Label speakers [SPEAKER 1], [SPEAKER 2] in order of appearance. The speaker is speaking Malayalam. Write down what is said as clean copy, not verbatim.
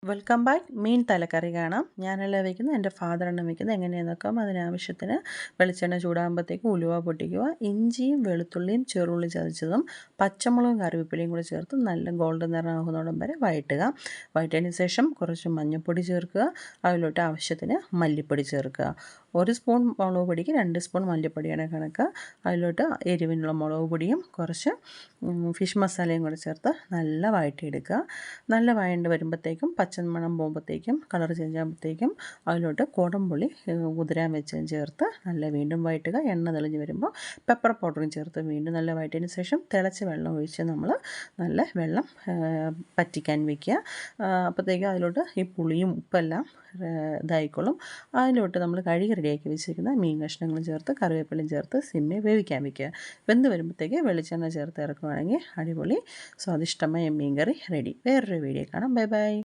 [SPEAKER 1] Welcome back. മീൻ തലക്കറി കാണാം. ഞാനെല്ലാം വയ്ക്കുന്നത് എൻ്റെ ഫാദറാണ് വയ്ക്കുന്നത്. എങ്ങനെയാണെന്ന് നോക്കാം. അതിനാവശ്യത്തിന് വെളിച്ചെണ്ണ ചൂടാകുമ്പോഴത്തേക്ക് ഉലുവ പൊട്ടിക്കുക, ഇഞ്ചിയും വെളുത്തുള്ളിയും ചെറുള്ളി ചതച്ചതും പച്ചമുളകും കറിവേപ്പിലയും കൂടി ചേർത്ത് നല്ല ഗോൾഡൻ നിറമാകുന്നോടം വരെ വഴറ്റുക. വഴറ്റിയതിന് ശേഷം കുറച്ച് മഞ്ഞൾപ്പൊടി ചേർക്കുക. അതിലോട്ട് ആവശ്യത്തിന് മല്ലിപ്പൊടി ചേർക്കുക. 1 സ്പൂൺ മുളക് പൊടിക്ക് 2 സ്പൂൺ മല്ലിപ്പൊടിയാണ് കണക്ക്. അതിലോട്ട് എരിവിനുള്ള മുളക് പൊടിയും കുറച്ച് ഫിഷ് മസാലയും കൂടി ചേർത്ത് നല്ല വഴറ്റിയെടുക്കുക. നല്ല വഴണ്ട് വരുമ്പോഴത്തേക്കും പച്ചമണം പോകുമ്പോഴത്തേക്കും കളർ ചേഞ്ച് ആകുമ്പോഴത്തേക്കും അതിലോട്ട് കുടംപുളി കുതിരാൻ വെച്ചതും ചേർത്ത് നല്ല വീണ്ടും വഴറ്റുക. എണ്ണ തെളിഞ്ഞ് വരുമ്പോൾ പെപ്പർ പൗഡറും ചേർത്ത് വീണ്ടും നല്ല വഴറ്റിയതിന് ശേഷം തിളച്ച വെള്ളം ഒഴിച്ച് നമ്മൾ നല്ല വെള്ളം പറ്റിക്കാൻ വയ്ക്കുക. അപ്പോഴത്തേക്കും അതിലോട്ട് ഈ പുളിയും ഉപ്പെല്ലാം ഇതായിക്കോളും. അതിലോട്ട് നമ്മൾ കഴുകി റെഡിയാക്കി വെച്ചിരിക്കുന്ന മീൻ കഷ്ണങ്ങളും ചേർത്ത് കറിവേപ്പിലയും ചേർത്ത് സിമ്മിൽ വേവിക്കാൻ വയ്ക്കുക. വെന്ത് വരുമ്പോഴത്തേക്ക് വെളിച്ചെണ്ണ ചേർത്ത് ഇറക്കുകയാണെങ്കിൽ അടിപൊളി സ്വാദിഷ്ടമായ മീൻ കറി റെഡി. വേറൊരു വീഡിയോ കാണാം. Bye bye.